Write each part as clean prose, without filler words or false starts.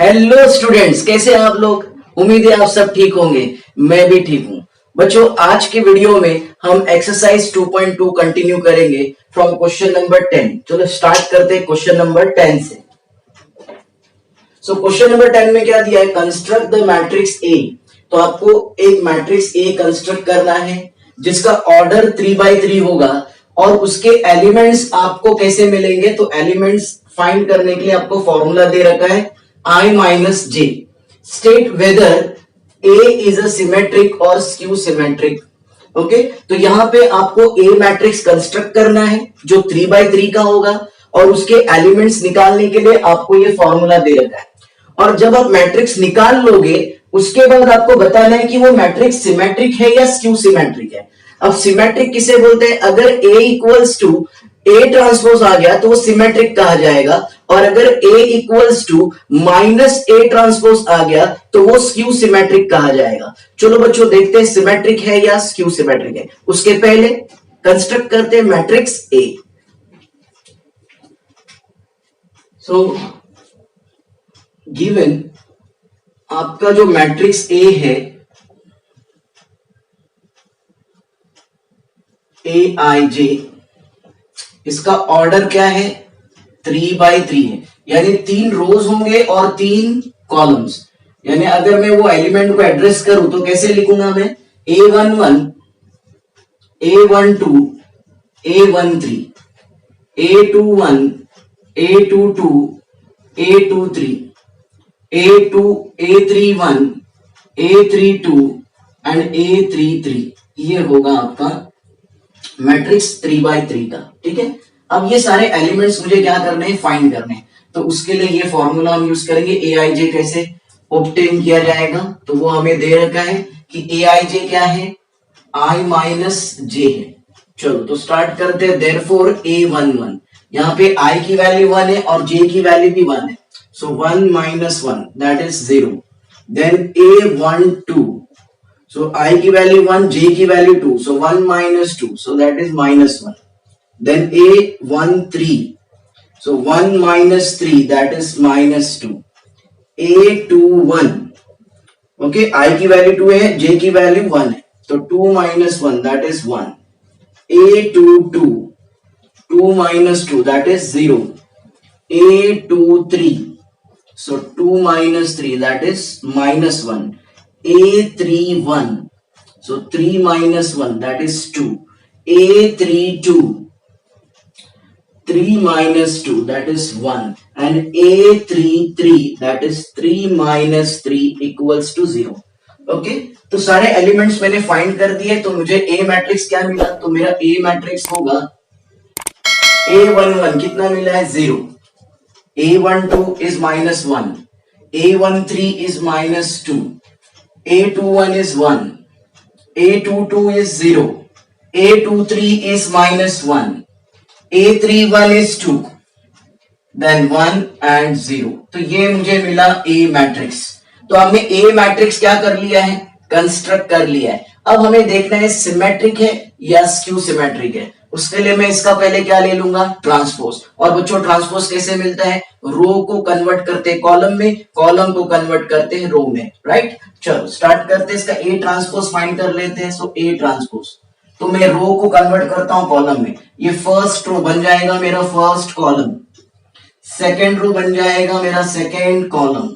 Hello students, कैसे हैं आप लोग। उम्मीद है आप सब ठीक होंगे। मैं भी ठीक हूं। बच्चों, आज के वीडियो में हम एक्सरसाइज 2.2 कंटिन्यू करेंगे फ्रॉम क्वेश्चन नंबर 10। चलो स्टार्ट करते हैं क्वेश्चन नंबर 10 से। सो क्वेश्चन नंबर 10 में क्या दिया है, कंस्ट्रक्ट द मैट्रिक्स ए। तो आपको एक मैट्रिक्स ए कंस्ट्रक्ट करना है जिसका ऑर्डर 3x3 होगा और उसके एलिमेंट्स आपको कैसे मिलेंगे। तो एलिमेंट्स फाइंड करने के लिए आपको फॉर्मूला दे रखा है I minus j. State whether A is a symmetric or skew symmetric. Okay, तो यहां पे आपको A मैट्रिक्स कंस्ट्रक्ट करना है जो 3x3 का होगा और उसके एलिमेंट्स निकालने के लिए आपको ये फॉर्मूला दे रखा है। और जब आप मैट्रिक्स निकाल लोगे उसके बाद आपको बताना है कि वो मैट्रिक्स सिमेट्रिक है या स्क्यू सिमेट्रिक है। अब सिमेट्रिक किसे बोलते हैं, अगर A equals to A transpose आ गया तो वो सिमेट्रिक कहा जाएगा, और अगर A equals to minus A transpose आ गया तो वो स्क्यू सिमेट्रिक कहा जाएगा। चलो बच्चों, देखते हैं सिमेट्रिक है या स्क्यू सिमेट्रिक है। उसके पहले कंस्ट्रक्ट करते हैं मैट्रिक्स A। सो गिवन आपका जो मैट्रिक्स A है, AIJ, इसका ऑर्डर क्या है, 3x3 है, यानी 3 रोज होंगे और 3 कॉलम्स। यानी अगर मैं वो एलिमेंट को एड्रेस करूं तो कैसे लिखूंगा मैं, A11, A12, A13, A21, A22, A23, A31, A32 and A33। ये होगा आपका मैट्रिक्स 3x3 का। ठीक है, अब ये सारे एलिमेंट्स मुझे क्या करने हैं, फाइंड करने हैं। तो उसके लिए ये फॉर्मूला हम यूज करेंगे। AIJ कैसे ऑब्टेन किया जाएगा, तो वो हमें दे रखा है कि AIJ क्या है, I माइनस J है। चलो तो स्टार्ट करते हैं। देयरफॉर A11, यहाँ पे I की वैल्यू 1 है और J की वैल्यू भी 1 है, so 1 minus 1 that is 0। Then A12, so I की वैल्यू 1, J की value 2, so 1 minus 2, so that is minus 1. Then A13, so 1 minus 3, that is minus 2. A21, okay, I की value 2 है, J की value 1 है, तो 2 minus 1, that is 1. A22, 2 minus 2, that is 0. A23, so 2 minus 3, that is minus 1. A31, so 3 minus 1, that is 2. A32, 3 minus 2, that is 1. And A33, that is 3 minus 3 equals to 0. Okay, तो सारे elements मैंने find कर दिए। तो मुझे A matrix क्या मिला, तो मेरा A मैट्रिक्स होगा A11 कितना मिला है, 0. A12 is minus 1. A13 is minus 2. A21 is 1, A22 is 0, A23 is minus 1, A31 is 2, then 1 and 0। तो ये मुझे मिला A मैट्रिक्स। तो हमने A मैट्रिक्स क्या कर लिया है, कंस्ट्रक्ट कर लिया है। अब हमें देखना है सिमेट्रिक है या स्क्यू सिमेट्रिक है। उसके लिए मैं इसका पहले क्या ले लूंगा, ट्रांसपोज। और बच्चों ट्रांसपोज कैसे मिलता है, रो को कन्वर्ट करते हैं कॉलम में, कॉलम को कन्वर्ट करते हैं रो में, राइट। चलो स्टार्ट करते हैं, इसका A ट्रांसपोज फाइंड कर लेते हैं। सो A ट्रांसपोज, तो मैं रो को कन्वर्ट करता हूं कॉलम में। ये फर्स्ट रो बन जाएगा मेरा फर्स्ट कॉलम, सेकेंड रो बन जाएगा मेरा सेकेंड कॉलम,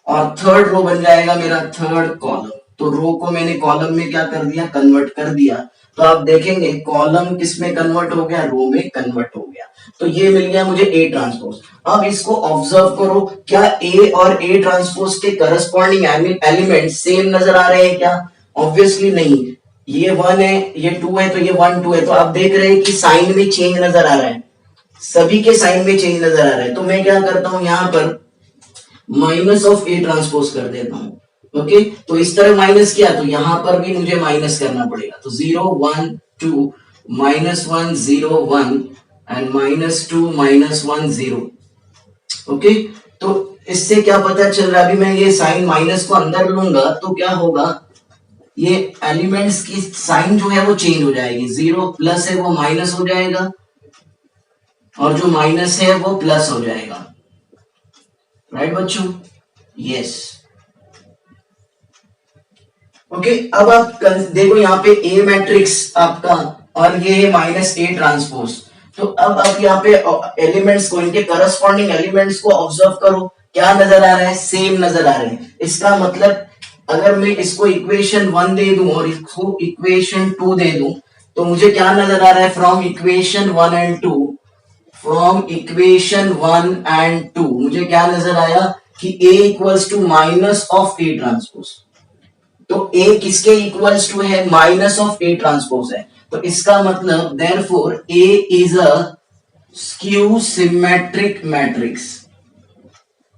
और थर्ड रो बन जाएगा मेरा थर्ड कॉलम। तो रो को मैंने कॉलम में क्या कर दिया, कन्वर्ट कर दिया। तो आप देखेंगे कॉलम किस में कन्वर्ट हो गया, रो में कन्वर्ट हो गया। तो ये मिल गया मुझे A ट्रांसपोज। अब इसको ऑब्जर्व करो, क्या A और A ट्रांसपोज के करस्पॉन्डिंग एलिमेंट सेम नजर आ रहे हैं क्या, ऑब्वियसली नहीं। ये 1 है, ये 2 है, तो ये 1 2 है। तो आप देख रहे हैं कि साइन में चेंज नजर आ रहा है, सभी के साइन में चेंज नजर आ रहा है। तो मैं क्या करता हूं, यहां पर माइनस ऑफ A ट्रांसपोज कर देता हूं। ओके, तो इस तरह माइनस किया तो यहां पर भी मुझे माइनस करना पड़ेगा। तो 0 1 2 minus 1 0 1 and minus 2 minus 1 0। Okay, तो इससे क्या पता चल रहा है, अभी मैं ये साइन माइनस को अंदर लूंगा तो क्या होगा, ये एलिमेंट्स की साइन जो है वो चेंज हो जाएगी। 0 प्लस है वो माइनस हो जाएगा और जो माइनस है वो प्लस हो जाएगा, राइट बच्चों। यस। ओके, अब आप देखो यहाँ पे ए मैट्रिक्स आपका और ये है माइनस ए ट्रांसपोज। तो अब आप यहाँ पे एलिमेंट्स को, इनके करस्पॉन्डिंग एलिमेंट्स को ऑब्जर्व करो, क्या नजर आ रहा है, सेम नजर आ रहे हैं। इसका मतलब अगर मैं इसको इक्वेशन 1 दे दूं और इसको इक्वेशन 2 दे दूं तो मुझे क्या नजर आ रहा है, from equation 1 and 2, from equation 1 and 2 मुझे क्या नजर आया कि A equals to minus of A transpose. तो A किसके इक्वल्स टू है, माइनस ऑफ ए ट्रांसपोज है। तो इसका मतलब therefore A is a skew symmetric matrix.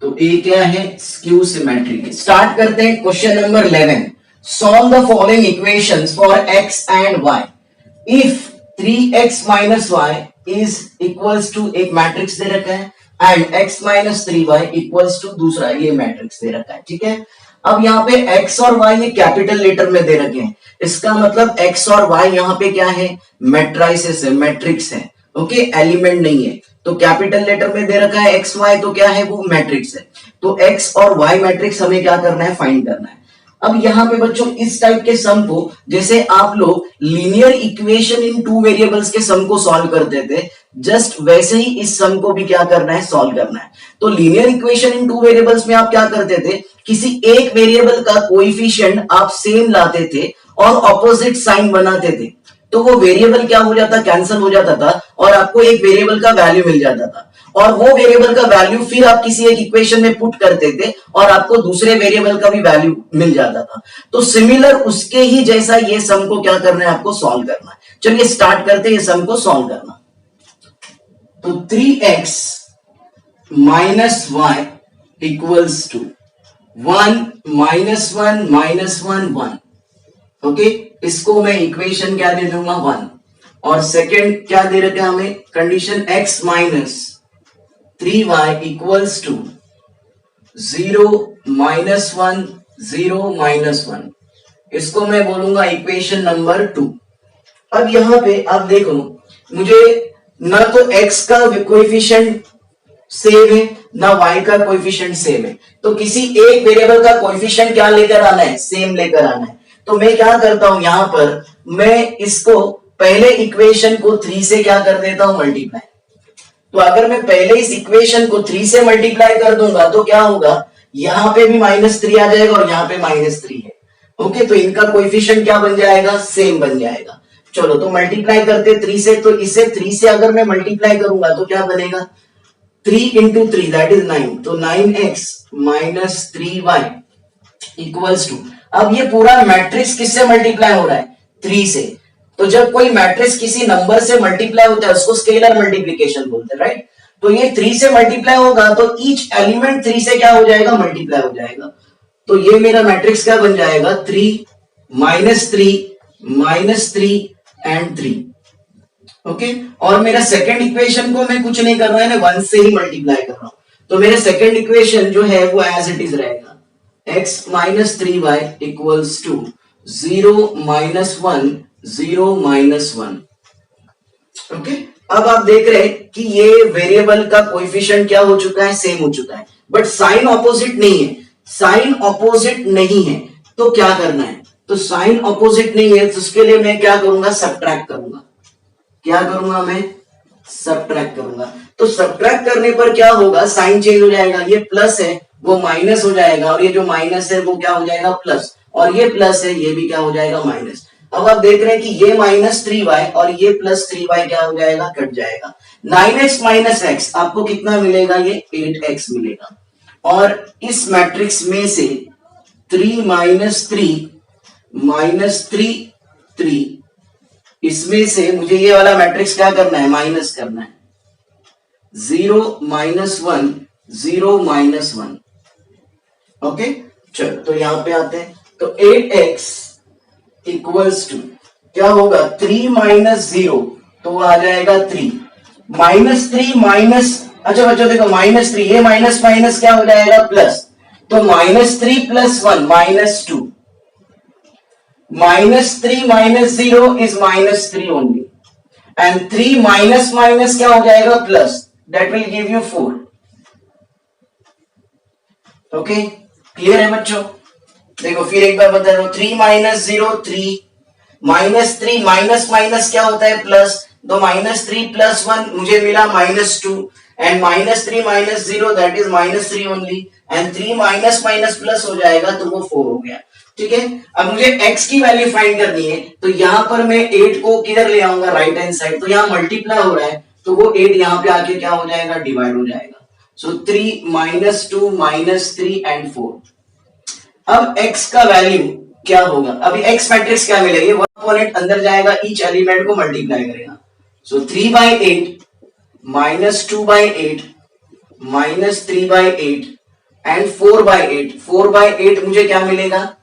तो A क्या है, स्क्यू सिमेट्रिक। स्टार्ट करते हैं question number 11। Solve the following equations for x and y if 3x minus y is equals to एक मैट्रिक्स दे रखा है and x minus 3y equals to दूसरा ये मैट्रिक्स दे रखा है। ठीक है, अब यहाँ पे x और y ये कैपिटल लेटर में दे रखे हैं। इसका मतलब x और y यहाँ पे क्या है, मैट्राइसेस है, मैट्रिक्स है। ओके, एलिमेंट नहीं है। तो कैपिटल लेटर में दे रखा है x y, तो क्या है, वो मैट्रिक्स है। तो x और y मैट्रिक्स हमें क्या करना है, फाइंड करना है। अब यहाँ पे बच्चों इस टाइप के सम को, जैसे आप लोग linear equation in two variables के सम को सॉल्व करते थे, जस्ट वैसे ही इस सम को भी क्या करना है, सॉल्व करना है। तो linear equation in two variables में आप क्या करते थे, किसी एक वेरिएबल का कोएफिशिएंट आप सेम लाते थे और ऑपोजिट साइन बनाते थे, तो वो वेरिएबल क्या हो जाता, कैंसिल हो जाता था और आपको एक वेरिएबल का वैल्यू मिल जाता था। और वो वेरिएबल का वैल्यू फिर आप किसी एक इक्वेशन में पुट करते थे और आपको दूसरे वेरिएबल का भी वैल्यू मिल जाता था। तो सिमिलर उसके ही जैसा ये सम को क्या करना है, आपको सॉल्व करना है। चलिए स्टार्ट करते हैं ये सम को सॉल्व करना। तो 3x minus y equals to 1 minus 1 minus 1 1। Okay, इसको मैं इक्वेशन क्या दे दूंगा, 1। और सेकेंड क्या दे रखा है हमें, condition x minus 3y equals to 0 minus 1 0 minus 1। इसको मैं बोलूंगा इक्वेशन नंबर 2। अब यहां पे आप देखो, मुझे ना तो x का कोएफिशिएंट सेम है ना y का कोएफिशिएंट सेम है। तो किसी एक वेरिएबल का कोएफिशिएंट क्या लेकर आना है, सेम लेकर आना है। तो मैं क्या करता हूं, यहां पर मैं इसको पहले इक्वेशन को 3 से क्या कर देता हूं, मल्टीप्लाई। तो अगर मैं पहले इस इक्वेशन को 3 से मल्टीप्लाई कर दूंगा तो क्या होगा, यहां पे भी -3 आ जाएगा और यहां पे -3 है। ओके, तो इनका कोएफिशिएंट क्या बन जाएगा, सेम बन जाएगा। चलो तो मल्टीप्लाई करते 3 से, तो इसे 3 से अगर मैं मल्टीप्लाई करूंगा तो क्या बनेगा, 3 इंटू 3 दैट इज 9। तो 9x minus 3y equals to, अब ये पूरा मैट्रिक्स किससे मल्टीप्लाई हो रहा है, 3 से। तो जब कोई मैट्रिक्स किसी नंबर से मल्टीप्लाई होता है उसको स्केलर मल्टीप्लिकेशन बोलते हैं, राइट। तो ये 3 से मल्टीप्लाई होगा तो ईच एलिमेंट 3 से क्या हो जाएगा, मल्टीप्लाई हो जाएगा। तो ये मेरा मैट्रिक्स क्या बन जाएगा, 3 -3 एंड 3। ओके, और मेरा सेकंड इक्वेशन को मैं कुछ नहीं कर रहा है, मैं 1 से ही मल्टीप्लाई कर रहा हूं। तो मेरे सेकंड इक्वेशन जो है वो एज इट इज रहेगा, x minus 3y equals to 0 minus 1 0 minus 1। Okay, अब आप देख रहे हैं कि ये वेरिएबल का कोएफिशिएंट क्या हो चुका है, सेम हो चुका है, बट साइन ऑपोजिट नहीं है। साइन ऑपोजिट नहीं है तो क्या करना है, तो साइन ऑपोजिट नहीं है तो उसके लिए मैं क्या करूंगा, सब्ट्रैक्ट करूंगा। क्या करूंगा मैं, सब्ट्रैक्ट करूंगा। तो सब्ट्रैक्ट करने पर क्या होगा, साइन चेंज हो जाएगा, ये प्लस है वो माइनस हो जाएगा और ये जो माइनस है वो क्या हो जाएगा, प्लस, और ये प्लस है ये भी क्या हो जाएगा, माइनस। अब आप देख रहे हैं कि ये -3y और ये +3y क्या हो जाएगा, कट जाएगा। 9x माइनस x आपको कितना मिलेगा, ये 8x मिलेगा। और इस मैट्रिक्स में से 3 -3 3 इसमें से मुझे ये वाला मैट्रिक्स क्या करना है, माइनस करना है। 0 -1 0 -1। ओके, चलो तो यहां पे आते हैं। तो 8x इक्वल्स टू क्या होगा, 3 -0 तो आ जाएगा 3 -3 माइनस, अच्छा बच्चों देखो -3, ये माइनस माइनस क्या हो जाएगा, प्लस। तो -3 + 1 -2, -3 -0 is -3 only, and 3 minus minus क्या हो जाएगा, plus, that will give you 4। Okay, clear है बच्चों? देखो फिर एक बार बता दो, 3 माइनस 0 3, माइनस 3 माइनस माइनस क्या होता है प्लस, तो माइनस 3 प्लस 1 मुझे मिला minus 2, and minus 3 minus 0 that is minus 3 only, and 3 minus minus plus हो जाएगा तो वो 4 हो गया। ठीक है, अब मुझे x की वैल्यू फाइंड करनी है, तो यहां पर मैं 8 को किधर ले आऊंगा, राइट हैंड साइड, तो यहां मल्टीप्लाई हो रहा है तो वो 8 यहां पे आके क्या हो जाएगा, डिवाइड हो जाएगा। So 3 minus 2 minus 3 and 4। अब x का वैल्यू क्या होगा, अभी x मैट्रिक्स क्या मिलेगी, 1/8 अंदर जाएगा, ईच एलिमेंट को मल्टीप्लाई करेगा। सो 3/8 माइनस 2/8 माइनस 3/8 एंड 4/8। 4/8 मुझे क्या मिलेगा,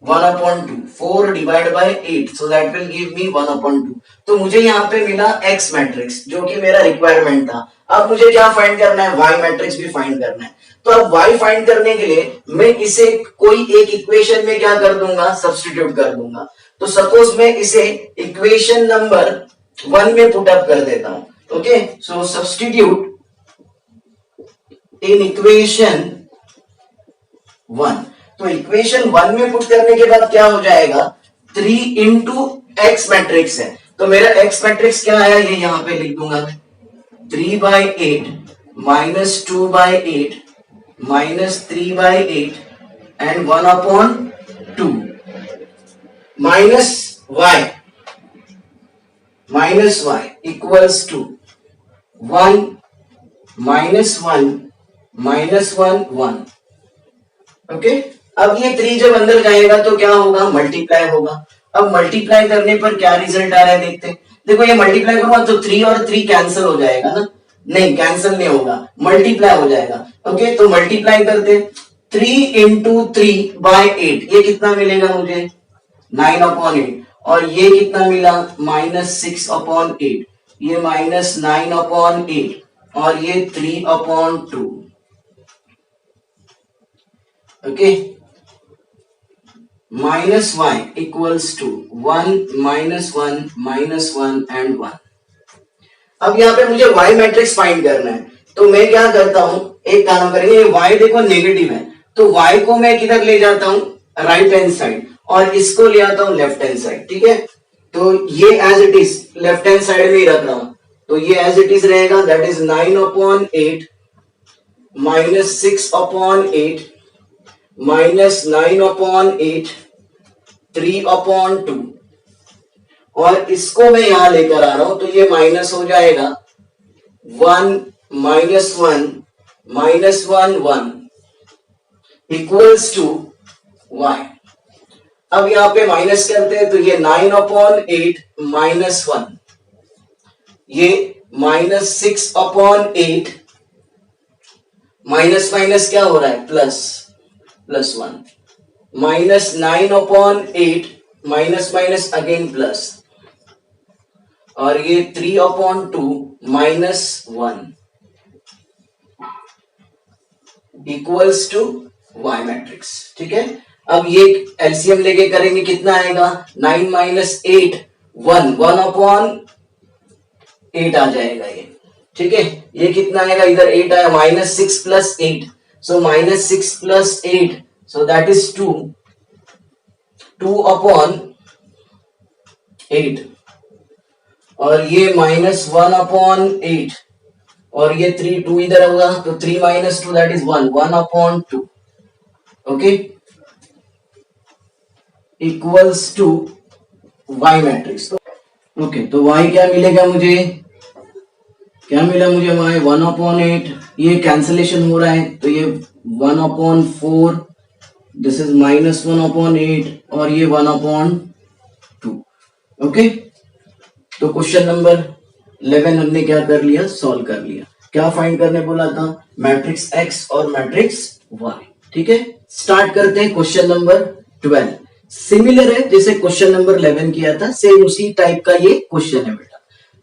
1/2, 4 divide by 8, so that will give me 1/2। तो मुझे यहाँ पे मिला x मैट्रिक्स जो कि मेरा रिक्वायरमेंट था। अब मुझे क्या फाइंड करना है, y मैट्रिक्स भी फाइंड करना है। तो अब y फाइंड करने के लिए मैं इसे कोई एक इक्वेशन में क्या कर दूंगा, सब्स्टिट्यूट कर दूंगा। तो सपोज मैं इसे इक्वेशन नंबर 1 में पुट अप कर देता हूं। ओके, सो सब्स्टिट्यूट इन इक्वेशन 1। तो इक्वेशन 1 में पुट करने के बाद क्या हो जाएगा, 3 इंटू एक्स मैट्रिक्स है, तो मेरा एक्स मैट्रिक्स क्या है, ये यहां पे लिख दूंगा मैं, 3/8 minus 2/8 minus 3/8 and 1/2 minus y equals to 1 minus 1 minus 1 1। Okay, अब ये 3 जब अंदर जाएगा तो क्या होगा, मल्टीप्लाई होगा। अब मल्टीप्लाई करने पर क्या रिजल्ट आ रहा है देखते हैं। देखो ये मल्टीप्लाई करूंगा तो 3 और 3 कैंसिल हो जाएगा ना, नहीं कैंसिल नहीं होगा, मल्टीप्लाई हो जाएगा। ओके, तो मल्टीप्लाई करते, 3 इंटू 3/8 ये कितना मिलेगा मुझे, 9/8, और ये कितना मिला, -6/8, ये -9/8, और ये 3/2। ओके, minus y equals to 1 minus 1 minus 1 and 1। अब यहाँ पे मुझे y मैट्रिक्स फाइंड करना है, तो मैं क्या करता हूं, एक काम करेंगे, y देखो नेगेटिव है तो y को मैं किधर ले जाता हूं, राइट हैंड साइड, और इसको ले आता हूं लेफ्ट हैंड साइड। ठीक है, तो ये as it is left hand side में ही रख रहा हूं, तो ये एज इट इज रहेगा, दैट इज 9/8 माइनस 6/8 माइनस 9/8 3/2, और इसको मैं यहां लेकर आ रहा हूं तो ये माइनस हो जाएगा, 1 minus 1 minus 1 1 equals to y। अब यहां पे माइनस करते हैं तो ये 9/8 माइनस 1, ये माइनस 6/8, माइनस माइनस क्या हो रहा है, plus 1, minus 9/8 minus minus again plus, और ये 3/2 minus 1 equals to y matrix. ठीक है, अब ये एलसीएम लेके करेंगे, कितना आएगा, 9 माइनस 8 1 1/8 आ जाएगा ये। ठीक है, ये कितना आएगा, इधर 8 आया, -6 plus 8, so -6 plus 8, so that is 2/8, और ये -1/8, और ये 3 2 इधर होगा तो 3 minus 2 that is 1 1/2। Okay, equals to y matrix. Okay, तो y क्या मिलेगा मुझे, क्या मिला मुझे, y 1/8, ये कैंसलेशन हो रहा है तो ये 1/4, दिस इज -1/8, और ये 1/2। ओके, तो क्वेश्चन नंबर 11 हमने क्या कर लिया, सॉल्व कर लिया। क्या फाइंड करने बोला था, मैट्रिक्स x और मैट्रिक्स y। ठीक है, स्टार्ट करते हैं क्वेश्चन नंबर 12। सिमिलर है जैसे क्वेश्चन नंबर 11 किया था, सेम उसी टाइप का ये क्वेश्चन है बेटा।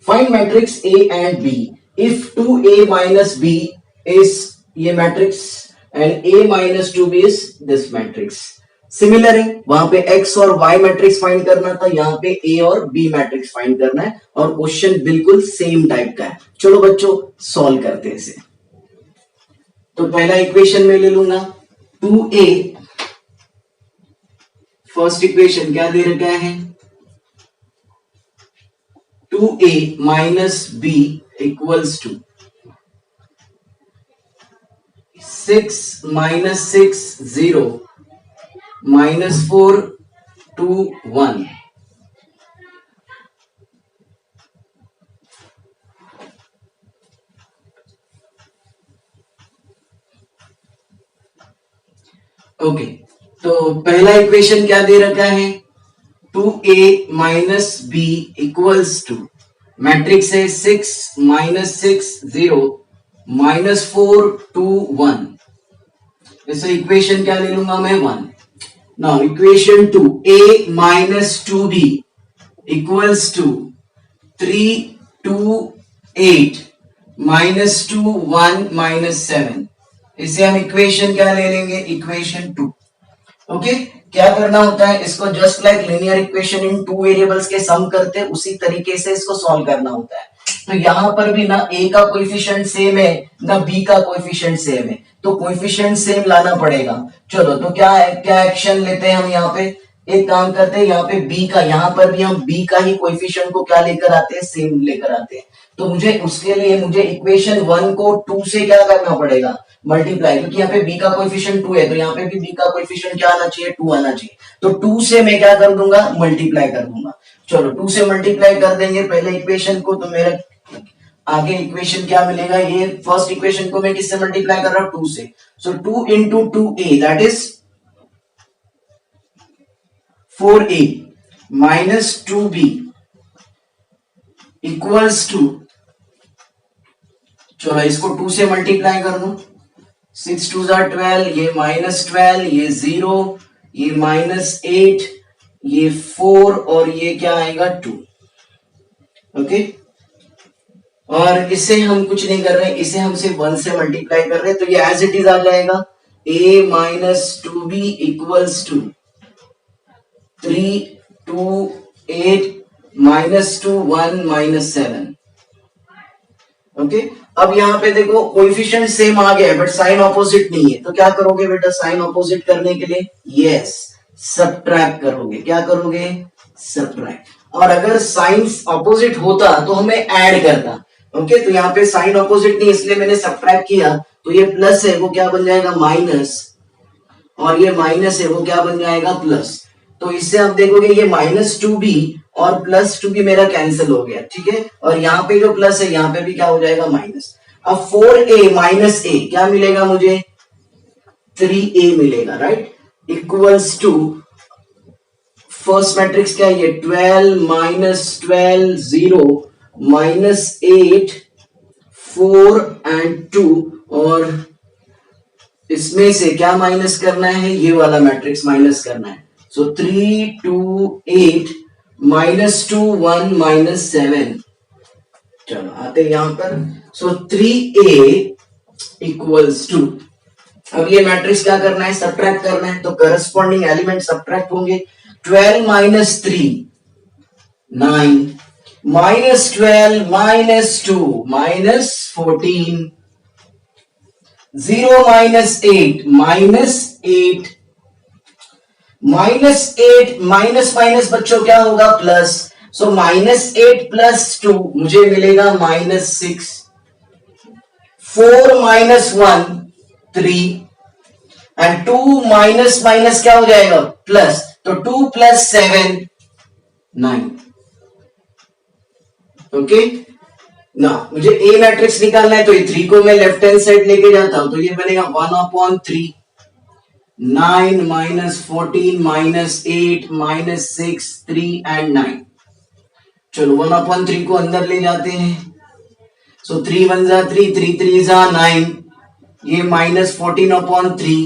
Find matrix A and B if 2A minus B is ये matrix and A minus 2B is this matrix. Similar है, वहां पे x और y मैट्रिक्स फाइंड करना था, यहाँ पे A और B मैट्रिक्स फाइंड करना है, और क्वेश्चन बिल्कुल सेम टाइप का है। चलो बच्चों सॉल्व करते हैं इसे। तो पहला इक्वेशन में ले लूंगा, 2a, फर्स्ट इक्वेशन क्या दे रखा है, 2a minus b equals to 6 minus 6 0 minus 4 2 1। Okay, तो पहला इक्वेशन क्या दे रखा है, 2a minus b equals to matrix है 6 माइनस 6 0 माइनस 4 2 1। जैसे इक्वेशन क्या ले लूंगा मैं 1। Now equation 2, a minus 2b equals to 3 2 8 minus 2 1 minus 7। इसे हम इक्वेशन क्या ले लेंगे, इक्वेशन 2। ओके, क्या करना होता है, इसको just like linear equation in two variables के सम करते हैं उसी तरीके से इसको सॉल्व करना होता है। तो यहां पर भी ना a का कोएफिशिएंट सेम है ना b का कोएफिशिएंट सेम है, तो कोएफिशिएंट सेम लाना पड़ेगा। चलो तो क्या एक्शन लेते हैं हम यहाँ पे, एक काम करते हैं, यहाँ पे b का, यहाँ पर भी हम b का ही कोएफिशिएंट को क्या लेकर आते हैं, सेम लेकर आते हैं। तो मुझे उसके लिए मुझे इक्वेशन 1 को 2 से क्या करना पड़ेगा, मल्टीप्लाई, क्योंकि यहाँ पे b का कोएफिशिएंट 2 है तो यहाँ पे भी b का कोएफिशिएंट क्या आना चाहिए, 2 आना चाहिए। तो 2 से मैं क्या कर दूंगा, मल्टीप्लाई कर दूंगा। चलो 2 से मल्टीप्लाई कर देंगे पहले इक्वेशन को, तो मेरा आगे इक्वेशन क्या मिलेगा, ये फर्स्ट इक्वेशन को मैं किससे मल्टीप्लाई कर रहा हूं, 2 से। So 2 into 2a that is 4a minus 2b equals to, चलो इसको 2 से मल्टीप्लाई कर दो, 6 2 12, ये माइनस 12, ये 0, ये माइनस 8, ये 4 और ये क्या आएगा 2। ओके, और इसे हम कुछ नहीं कर रहे, इसे हम सिर्फ 1 से मल्टीप्लाई कर रहे हैं, तो ये एज इट इज आ जाएगा a minus 2b equals to 3 2 8 minus 2 1 minus 7। Okay, अब यहाँ पे देखो कोएफिशिएंट सेम आ गया है बट साइन ऑपोजिट नहीं है, तो क्या करोगे बेटा, साइन ऑपोजिट करने के लिए यस सब्ट्रैक्ट करोगे। क्या करोगे, सब्ट्रैक्ट। और अगर साइन ऑपोजिट होता तो हमें ऐड करता। ओके, तो यहाँ पे साइन ऑपोजिट नहीं इसलिए मैंने सब्ट्रैक्ट किया, तो ये प्लस है वो क्या बन जाएगा माइनस, और ये माइनस है वो क्या बन जाएगा प्लस। तो इससे आप देखोगे ये माइनस 2b और प्लस 2b मेरा कैंसिल हो गया, ठीक है। और यहाँ पे जो प्लस है यहाँ पे भी क्या हो जाएगा माइनस। अब 4a माइनस a क्या मिलेगा मुझे, 3a मिलेगा, right, equals to first matrix क्या है, 12 माइनस 12 0 माइनस 8 4 एंड 2, और इसमें से क्या माइनस करना है, ये वाला मैट्रिक्स माइनस करना है। सो 3 2 8 माइनस 2 1 माइनस 7। चलो आते यहां पर, सो 3a इक्वल्स टू, अब ये मैट्रिक्स क्या करना है, सब्ट्रैक्ट करना है, तो करस्पॉन्डिंग एलिमेंट सब्ट्रैक्ट होंगे। 12 minus 3 9 minus 12 minus 2 minus 14 0 minus 8 minus 8 minus 8 minus minus बच्चों क्या होगा प्लस, सो माइनस 8 प्लस 2 मुझे मिलेगा minus 6। 4 minus 1 3 and 2 minus minus क्या हो जाएगा प्लस, तो 2 प्लस 7 9। ओके ना, मुझे ए मैट्रिक्स निकालना है, तो ये 3 को मैं लेफ्ट हैंड साइड लेके जाता हूं, तो ये बनेगा 1/3 9 माइनस 14 माइनस 8 माइनस 6 3 एंड 9। चलो 1/3 को अंदर ले जाते हैं, सो 3 1 जा 3 3 3 जा 9, ये माइनस 14/3,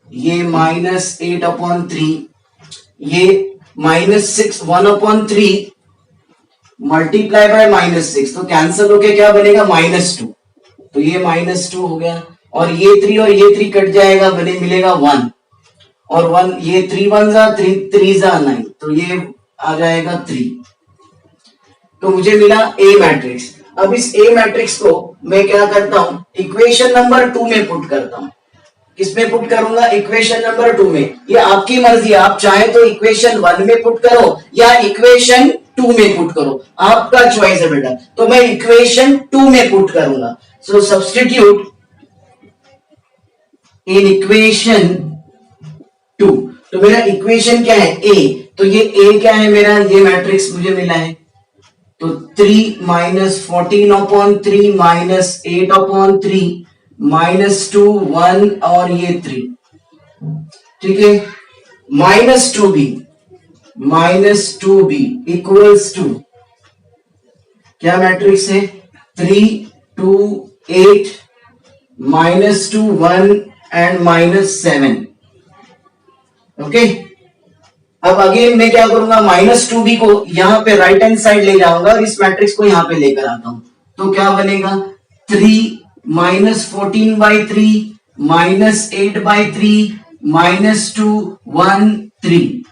ये माइनस 8/3, ये माइनस 6 1/3 मल्टीप्लाई बाय माइनस 6, तो कैंसिल होके क्या बनेगा -2, तो ये -2 हो गया, और ये 3 और ये 3 कट जाएगा, बने मिलेगा 1 और 1, ये 3 1 जा 3 3 जा 9, तो ये आ जाएगा 3। तो मुझे मिला ए मैट्रिक्स। अब इस ए मैट्रिक्स को मैं क्या करता हूं, इक्वेशन नंबर 2 में पुट करता हूं। किस में पुट करूंगा? इक्वेशन नंबर 2 में। ये आपकी मर्जी है, आप चाहे तो इक्वेशन 1 में पुट करो या इक्वेशन 2 में पुट करो, आपका चॉइस है बेटा। तो मैं इक्वेशन 2 में पुट करूंगा। सो सब्स्टिट्यूट इन इक्वेशन 2। तो मेरा इक्वेशन क्या है? ए। तो ये ए क्या है मेरा? ये मैट्रिक्स मुझे मिला है। तो 3 माइनस 14/3 माइनस 8/3 माइनस 2 1 और ये 3, ठीक है। Minus two B equals to क्या मैट्रिक्स है? 3 2 8 माइनस 2 1 एंड माइनस 7। ओके, अब अगेन मैं क्या करूंगा? -2b को यहां पे राइट हैंड साइड ले जाऊंगा और इस मैट्रिक्स को यहां पे लेकर आता हूं। तो क्या बनेगा? 3 माइनस 14/3 माइनस 8/3 माइनस 2 1 3,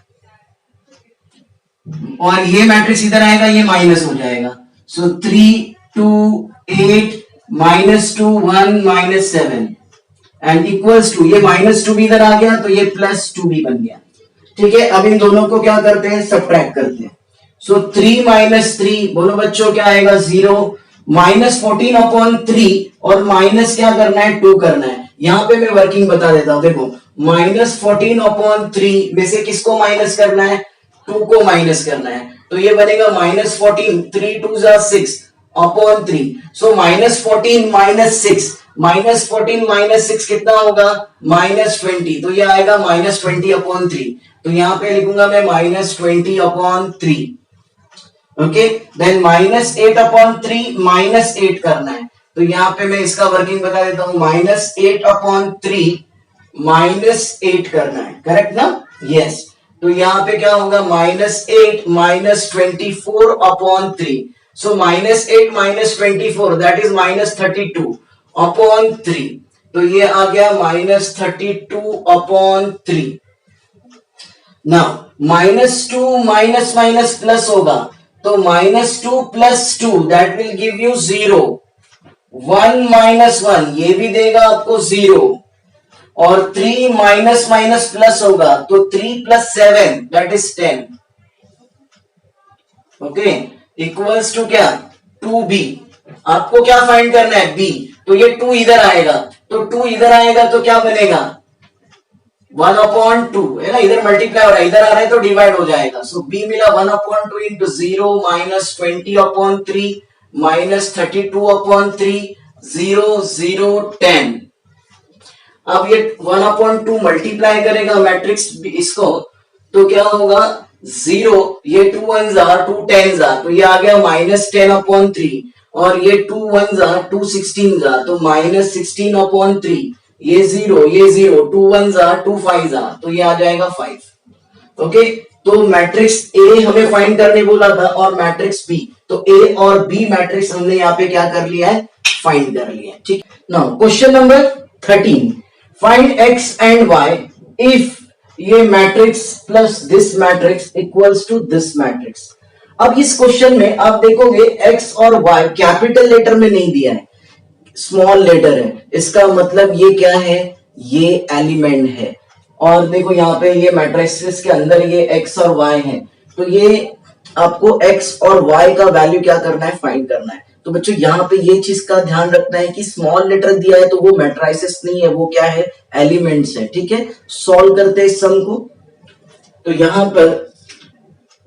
और ये मैट्रिक्स इधर आएगा, ये माइनस हो जाएगा। So 3 2 8 minus 2 1 minus 7 and equals to, ये -2b इधर आ गया तो ये +2b बन गया। ठीक है, अब इन दोनों को क्या करते हैं? सब्ट्रैक्ट करते हैं। सो 3 माइनस 3 बोलो बच्चों क्या आएगा? 0। -14/3 और माइनस क्या करना है? 2 करना है। यहां पे मैं वर्किंग बता देता हूं, देखो -14/3 में से किसको माइनस करना है? 2 को माइनस करना है। तो ये बनेगा -14, 3 2 6/3। सो -14 -6 -14 कितना होगा? -20। तो ये आएगा -20/3। तो यहां पे लिखूंगा मैं -20/3। ओके, देन -8/3 -8 करना है। तो यहां पे मैं इसका वर्किंग बता देता हूं, -8/3 -8 करना है, करेक्ट ना? यस। तो यहां पे क्या होगा? -8 -24/3। सो -8 -24 दैट इज -32/3। तो ये आ गया -32/3। नाउ -2 माइनस माइनस प्लस होगा, तो -2 + 2 दैट विल गिव यू 0। 1 - 1 ये भी देगा आपको 0, और 3 माइनस माइनस प्लस होगा तो 3 + 7 that is 10। Okay, equals to क्या? 2b। आपको क्या फाइंड करना है? b। तो ये 2 इधर आएगा, तो 2 इधर आएगा तो क्या बनेगा? 1/2 है ना, इधर मल्टीप्लाई हो रहा है, इधर आ रहा है तो डिवाइड हो जाएगा। सो b मिला 1/2 इंटू 0 -20/3 -32/3 0 0 10। अब ये 1/2 मल्टीप्लाई करेगा मैट्रिक्स इसको, तो क्या होगा? 0, ये 2 1s are 2 10s are, तो ये आ गया -10/3, और ये 2 1s are 2 16s are, तो -16/3। ये 0 ये 0, 2 1s are 2 5s are, तो ये आ जाएगा 5। ओके, तो मैट्रिक्स ए हमें फाइंड करने बोला था और मैट्रिक्स बी, तो ए और बी मैट्रिक्स हमने यहाँ पे क्या कर लिया है? फाइंड कर लिया है। ठीक, now question number 13, find x and y if ये matrix plus this matrix equals to this matrix. अब इस क्वेश्चन में आप देखोगे एक्स और वाई कैपिटल लेटर में नहीं दिया है, स्मॉल लेटर है। इसका मतलब ये क्या है? ये एलिमेंट है। और देखो यहाँ पे ये मैट्रिक्स के अंदर ये एक्स और वाई है, तो ये आपको एक्स और वाई का वैल्यू क्या करना है? फाइंड करना है। तो बच्चों यहाँ पे ये चीज का ध्यान रखना है कि स्मॉल लेटर दिया है तो वो मैट्रिसेस नहीं है, वो क्या है? एलिमेंट्स है। ठीक है, सॉल्व करते हैं इस सम को। तो यहाँ पर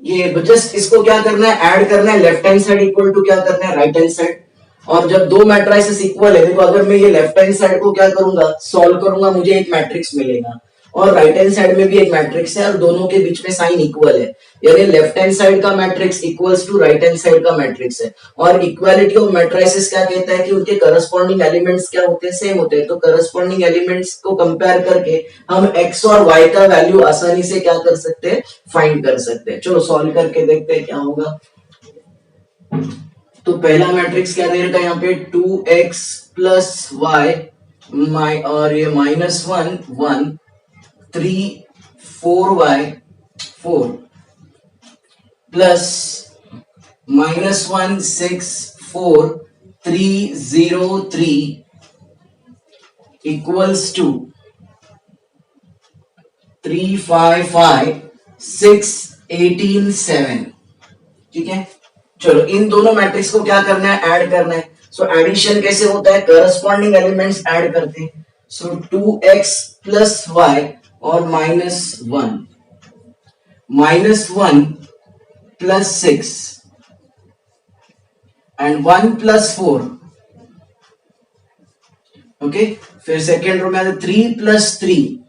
ये जस्ट इसको क्या करना है? ऐड करना है। Left hand side equal to क्या करना है? Right hand side. और जब दो मैट्रिसेस इक्वल है, देखो अगर मैं ये लेफ्ट हैंड साइड को क्या करूंगा? सॉल्व करूंगा, मुझे एक मैट्रिक्स मिलेगा, और राइट हैंड साइड में भी एक मैट्रिक्स है, और दोनों के बीच में साइन इक्वल है, यानी लेफ्ट हैंड साइड का matrix equals to right hand side का मैट्रिक्स है। और इक्वालिटी ऑफ मैट्रिसेस क्या कहता है कि उनके करस्पॉन्डिंग एलिमेंट्स क्या होते हैं? सेम होते हैं। तो करस्पॉन्डिंग एलिमेंट्स को कंपेयर करके हम एक्स और वाई का वैल्यू आसानी से क्या कर सकते हैं? फाइंड कर सकते हैं। चलो सॉल्व करके देखते हैं क्या होगा। तो पहला मैट्रिक्स क्या दे रखा है यहाँ पे? 2x + y और ये -1 1 3 4y 4 प्लस -1 6 4 3 0 3 इक्वल्स टू 3 5 5 6 18 7। ठीक है, चलो इन दोनों मैट्रिक्स को क्या करना है, ऐड करना है। सो एडिशन कैसे होता है, करस्पॉन्डिंग एलिमेंट्स ऐड करते हैं। सो 2x प्लस वाई और -1 प्लस 6 एंड 1 प्लस 4। ओके, फिर सेकेंड रो में आता 3 plus 3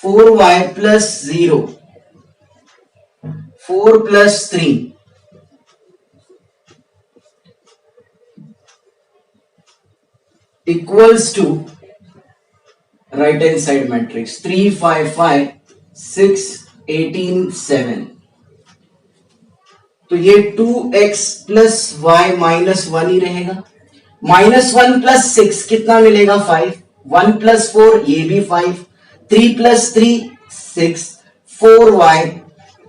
4y plus 0 4 plus 3 equals to right hand side matrix 3 5 5 6 18 7। तो ये 2x प्लस वाई -1 ही रहेगा। -1 प्लस 6 कितना मिलेगा, 5। 1 प्लस 4 ये भी 5। 3 प्लस 3 6 4y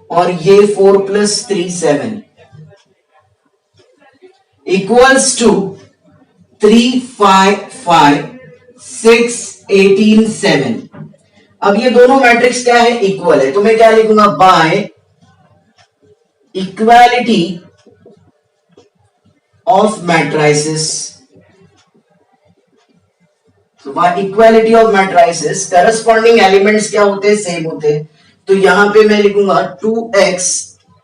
और ये 4 प्लस 3 7 इक्वल्स टू 3 5 5 6 18 7। अब ये दोनों मैट्रिक्स क्या है, इक्वल है। तो मैं क्या लिखूंगा, बाय इक्वालिटी ऑफ मैट्रिसेस। तो bye equality of matrices corresponding elements क्या होते हैं, सेम होते हैं। तो यहां पे मैं लिखूंगा 2x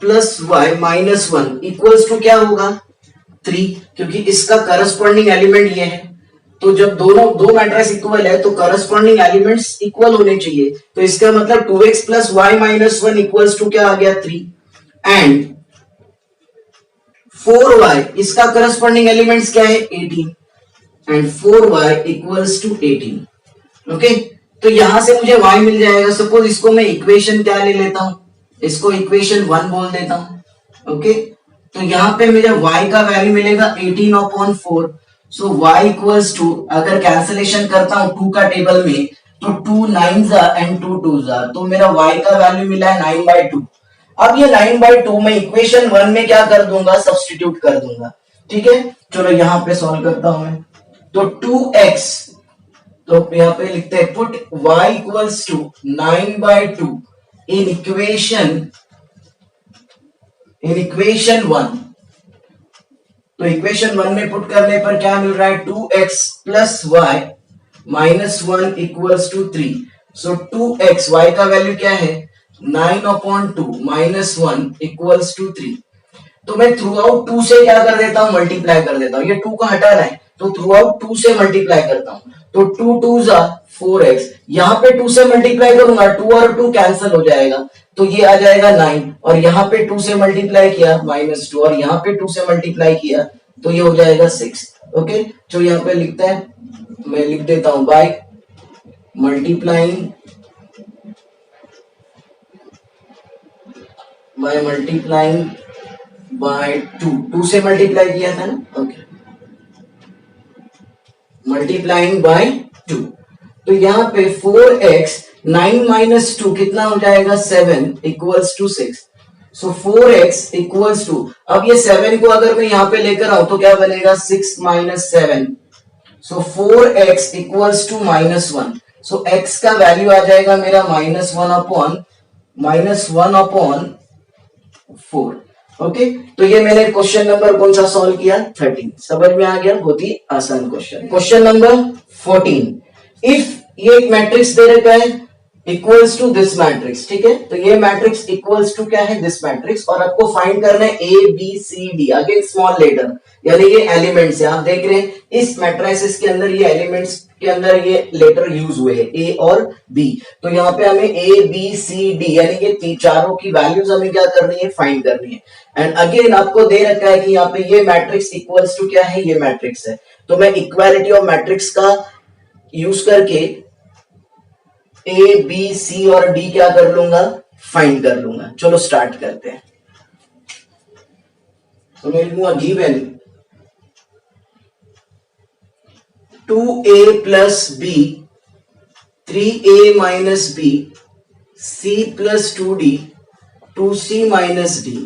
plus y -1 equals to क्या होगा, 3, क्योंकि इसका करस्पॉन्डिंग एलिमेंट ये है। तो जब दोनों दो मैट्रिक्स इक्वल है तो करस्पॉन्डिंग एलिमेंट्स इक्वल होने चाहिए। तो इसका मतलब 2x plus y -1 equals to क्या आ गया, 3 एंड 4y इसका करस्पॉन्डिंग एलिमेंट्स क्या है, 18 and 4y equals to 18। Okay, तो यहां से मुझे y मिल जाएगा। सपोज इसको मैं इक्वेशन क्या ले लेता हूं, इसको इक्वेशन 1 बोल देता हूं। ओके, तो यहां पे मुझे y का वैल्यू मिलेगा 18/4। सो y इक्वल्स टू, अगर कैंसिलेशन करता हूं 2 का टेबल में, तो 2 9 एंड 2 2 तो मेरा y का वैल्यू मिला है 9/2। अब ये 9/2 मैं इक्वेशन 1 में क्या कर दूंगा, सब्स्टिट्यूट कर दूंगा। ठीक है, चलो यहां पे सॉल्व करता हूं मैं। तो 2x, तो यहां पे लिखते हैं put y equals to 9/2 in equation 1। तो इक्वेशन 1 में पुट करने पर क्या मिल रहा है, 2x plus y -1 equals to 3। So 2x, y का वैल्यू क्या है, 9/2 -1 इक्वल्स टू 3। तो मैं थ्रू आउट 2 से क्या कर देता हूं, मल्टीप्लाई कर देता हूं। ये 2 का हटाना है तो थ्रू आउट 2 से मल्टीप्लाई करता हूं। तो 2 2 4x, यहां पे 2 से मल्टीप्लाई करूंगा, 2 और 2 कैंसिल हो जाएगा, तो ये आ जाएगा 9। और यहां पे 2 से मल्टीप्लाई किया -2 और यहां पे 2 से मल्टीप्लाई किया तो ये हो जाएगा 6। ओके, तो यहां पे लिखता है, मैं लिख देता हूं बाय मल्टीप्लाइंग बाय 2 से मल्टीप्लाई किया था ना। Okay, multiplying by 2। तो यहां पे 4x 9 - 2 कितना हो जाएगा, 7 equals to 6। So 4x equals to, अब ये 7 को अगर मैं यहां पे लेकर आऊं तो क्या बनेगा, 6 - 7। So 4x equals to -1। So x का वैल्यू आ जाएगा मेरा -1/4। ओके, तो ये मैंने क्वेश्चन नंबर कौन सा सॉल्व किया, 13। समझ में आ गया, बहुत ही आसान क्वेश्चन। क्वेश्चन नंबर 14, इफ ये एक मैट्रिक्स दे रखा है इक्वल्स टू दिस मैट्रिक्स। ठीक है, तो ये मैट्रिक्स इक्वल्स टू क्या है, दिस मैट्रिक्स, और आपको फाइंड करना है a b c d, again small letter, यानी ये एलिमेंट्स है। आप देख रहे हैं इस मैट्रिसेस के अंदर ये एलिमेंट्स के अंदर ये लेटर यूज हुए हैं, ए और बी। तो यहाँ पे हमें ए बी सी डी यानी ये चारों की वैल्यूज हमें क्या करनी है, फाइंड करनी है। एंड अगेन आपको दे रखा है कि यहाँ पे ये मैट्रिक्स इक्वल्स टू क्या है, ये मैट्रिक्स है। तो मैं इक्वालिटी ऑफ मैट्रिक्स का यूज करके ए बी सी और डी क्या कर लूंगा, फाइंड कर लूंगा। चलो स्टार्ट करते हैं। तो मैं लिखूंगा given 2a plus b 3a minus b c plus 2d 2c minus d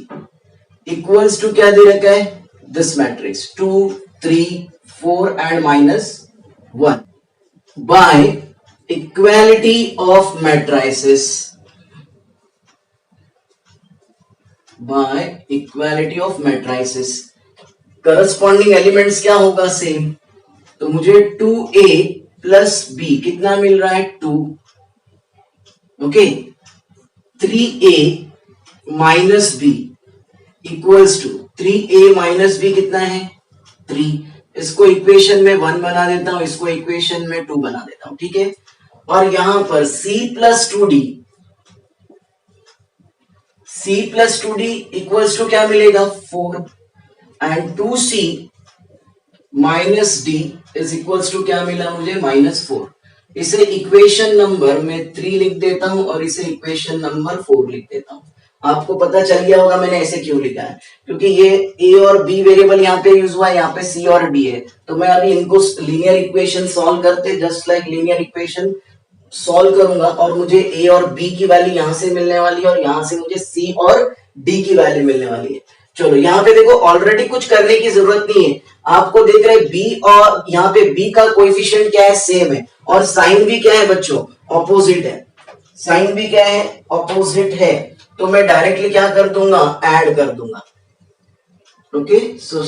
equals to क्या दे रखा है, this matrix 2 3 4 and -1 by equality of matrices by equality of matrices, corresponding elements क्या होगा, सेम। तो मुझे 2a प्लस बी कितना मिल रहा है, 2। Okay, 3a minus b equals to 3a minus b कितना है, 3। इसको इक्वेशन में 1 बना देता हूं, इसको इक्वेशन में 2 बना देता हूं, ठीक है। और यहां पर c plus 2d equals to क्या मिलेगा, 4 and 2c minus d is equals to क्या मिला मुझे, -4। इसे इक्वेशन नंबर में 3 लिख देता हूं और इसे इक्वेशन नंबर 4 लिख देता हूं। आपको पता चल गया होगा मैंने ऐसे क्यों लिखा है, क्योंकि ये a और b वेरिएबल यहाँ पे यूज हुआ है, यहाँ पे c और d है। तो मैं अभी इनको लीनियर इक्वेशन सॉल्व करते just like linear equation solve करूंगा और मुझे a और b की वैल्यू यहां से मिलने वाली है और यहां से मुझे c और d की वैल्यू मिलने वाली है। चलो यहाँ पे देखो, ऑलरेडी कुछ करने की जरूरत नहीं है। आपको देख रहे b और यहाँ पे b का कोएफिशिएंट क्या है, सेम है, और साइन भी क्या है बच्चों, ऑपोजिट है। साइन भी क्या है, ऑपोजिट है। तो मैं डायरेक्टली क्या कर दूंगा, ऐड कर दूंगा। Okay, so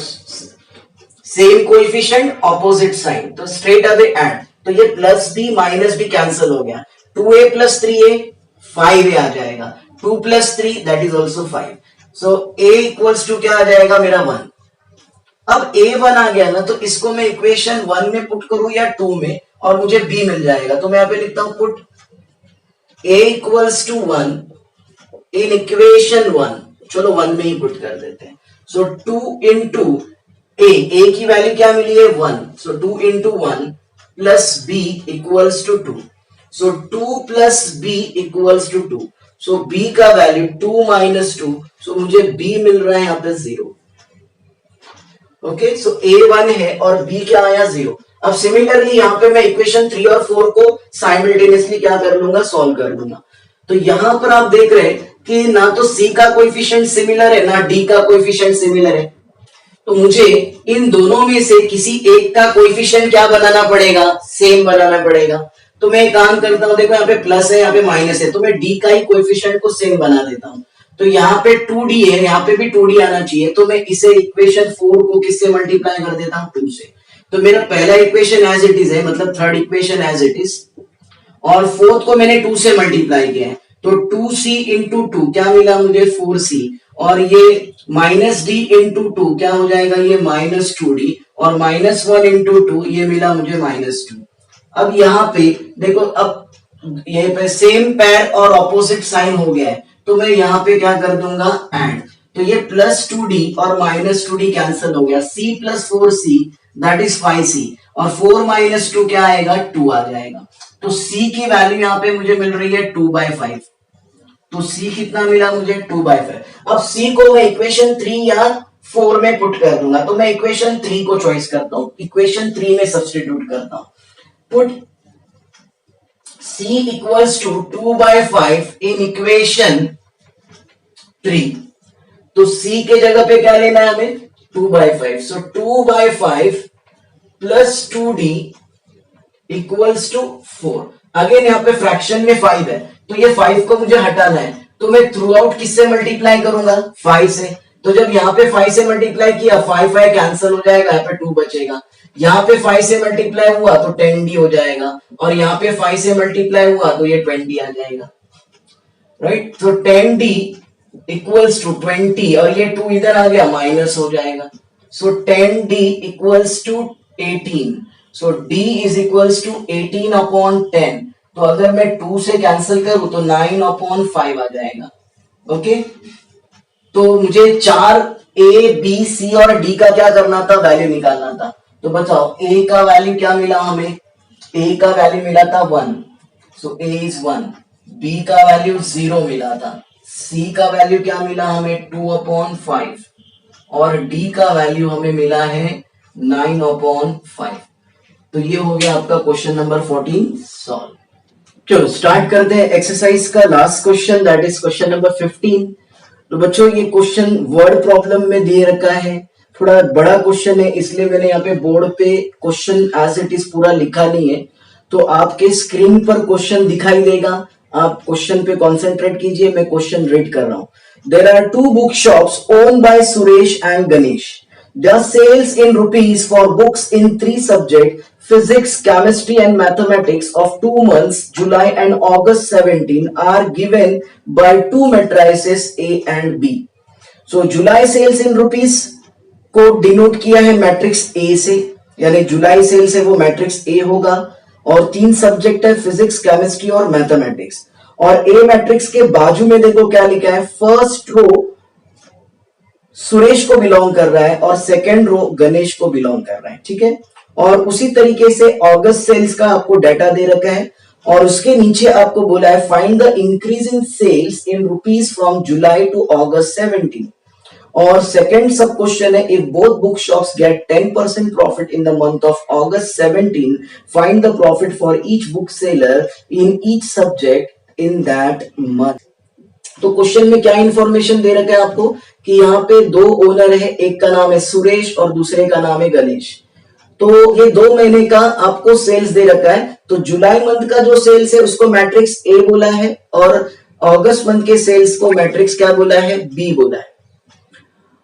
same coefficient opposite sign, तो स्ट्रेट अवे ऐड। तो ये plus b minus b cancel हो गया, 2a प्लस 3a 5a आ जाएगा, 2 plus 3 that is also 5। So a equals to क्या आ जाएगा मेरा 1। अब a1 आ गया ना, तो इसको मैं इक्वेशन 1 में पुट करूं या 2 में, और मुझे b मिल जाएगा। तो मैं यहां पे लिखता हूं put a equals to 1 in equation 1। चलो 1 में ही पुट कर देते हैं। सो 2 इंटू a की वैल्यू क्या मिली है, 1। So 2 into 1 plus b equals to 2। So 2 plus b equals to 2। So b का वैल्यू 2 माइनस 2, सो मुझे b मिल रहा है यहाँ पे 0। ओके, सो a 1 है और b क्या आया, 0। अब सिमिलरली यहाँ पे मैं इक्वेशन 3 और 4 को साइमल्टेनियसली क्या कर लूंगा, सॉल्व कर लूंगा। तो यहां पर आप देख रहे हैं कि ना तो c का कोएफिशिएंट सिमिलर है, ना d का कोएफिशिएंट सिमिलर है। तो मुझे इन दोनों में से किसी एक का कोएफिशिएंट क्या बनाना पड़ेगा, सेम बनाना पड़ेगा। तो मैं एक काम करता हूं, देखो यहाँ पे प्लस है, यहाँ पे माइनस है, तो मैं d का ही कोएफिशिएंट को सेम बना देता हूं। तो यहाँ पे 2d है, यहाँ पे भी 2d आना चाहिए। तो मैं इसे इक्वेशन 4 को किससे मल्टीप्लाई कर देता हूँ, 2 से। तो मेरा पहला इक्वेशन एज इट इज है, मतलब third equation as it is, और फोर्थ को मैंने 2 से मल्टीप्लाई किया है। तो 2c इंटू 2 क्या मिला मुझे, 4c, और ये माइनस डी इंटू 2 क्या हो जाएगा, ये माइनस 2d, और माइनस 1 इंटू 2 ये मिला मुझे -2। अब यहाँ पे देखो, अब ये पे सेम पैर और ऑपोजिट साइन हो गया है, तो मैं यहाँ पे क्या कर दूंगा, एंड। तो ये प्लस 2d और माइनस 2d कैंसिल हो गया, c plus 4c that is 5c, और 4 माइनस 2 क्या आएगा, 2 आ जाएगा। तो c की वैल्यू यहाँ पे मुझे मिल रही है 2/5। तो c कितना मिला मुझे, 2/5। अब c को मैं इक्वेशन 3 या 4 में पुट कर दूंगा। तो मैं इक्वेशन 3 को चॉइस करता हूं, इक्वेशन 3 में सब्स्टिट्यूट करता हूं। Put c equals to 2/5 in equation 3। तो c के जगह पे क्या लेना है हमें, 2/5। So 2/5 plus 2d equals to 4। Again यहाँ पे फ्रैक्शन में 5 है, तो ये 5 को मुझे हटाना है। तो मैं थ्रू आउट किससे मल्टीप्लाई करूंगा, 5 से। तो जब यहाँ पे 5 से मल्टीप्लाई किया, 5 कैंसिल हो जाएगा, यहाँ पे 2 बचेगा। यहाँ पे 5 से मल्टीप्लाई हुआ तो 10d हो जाएगा, और यहाँ पे 5 से मल्टीप्लाई हुआ तो ये 20 आ जाएगा, राइट। तो 10d इक्वल्स टू 20, और ये 2 इधर आ गया, माइनस हो जाएगा। So 10d equals to 18। So d is equals to 18/10। तो अगर मैं 2 से कैंसिल करूं तो 9/5 आ जाएगा। ओके, तो मुझे 4 a b c और d का क्या करना था, वैल्यू निकालना था। तो बताओ a का वैल्यू क्या मिला हमें, a का वैल्यू मिला था 1, सो a इज 1। b का वैल्यू 0 मिला था, c का वैल्यू क्या मिला हमें, 2/5, और d का वैल्यू हमें मिला है 9/5। तो ये हो गया आपका क्वेश्चन नंबर 14 सॉल्व। चलो स्टार्ट करते हैं एक्सरसाइज का last question, that is question number 15। तो बच्चों ये क्वेश्चन वर्ड प्रॉब्लम में दे रखा है, थोड़ा बड़ा क्वेश्चन है, इसलिए मैंने यहाँ पे बोर्ड पे क्वेश्चन एज इट इज पूरा लिखा नहीं है। तो आपके स्क्रीन पर क्वेश्चन दिखाई देगा, आप क्वेश्चन पे कॉन्सेंट्रेट कीजिए, मैं क्वेश्चन रीड कर रहा हूं. There are two book shops own by Suresh and Ganesh. The sales in rupees for books in three subjects, physics, chemistry and mathematics of 2 months, July and August 17 are given by two matrices A and B. So July sales in rupees को denote किया है matrix A से, यानी जुलाई sales है वो matrix A होगा, और 3 subject है फिजिक्स, केमिस्ट्री और मैथमेटिक्स. और A मैट्रिक्स के बाजू में देखो क्या लिखा है, फर्स्ट रो सुरेश को बिलोंग कर रहा है और सेकेंड रो गणेश को बिलोंग कर रहा है. ठीक है. और उसी तरीके से अगस्त सेल्स का आपको डाटा दे रखा है और उसके नीचे आपको बोला है find the increase in sales in rupees from July to August 17. और सेकेंड सब क्वेश्चन है, if both book shops get 10% profit in the month of August 17, find the profit for each book seller in each subject in that month. तो question में क्या information दे रखा है आपको कि यहाँ पे 2 ओनर है, एक का नाम है सुरेश और दूसरे का नाम है गणेश. तो ये 2 महीने का आपको सेल्स दे रखा है. तो जुलाई मंथ का जो सेल्स है उसको मैट्रिक्स ए बोला है और अगस्त मंथ के सेल्स को मैट्रिक्स क्या बोला है, बी बोला है.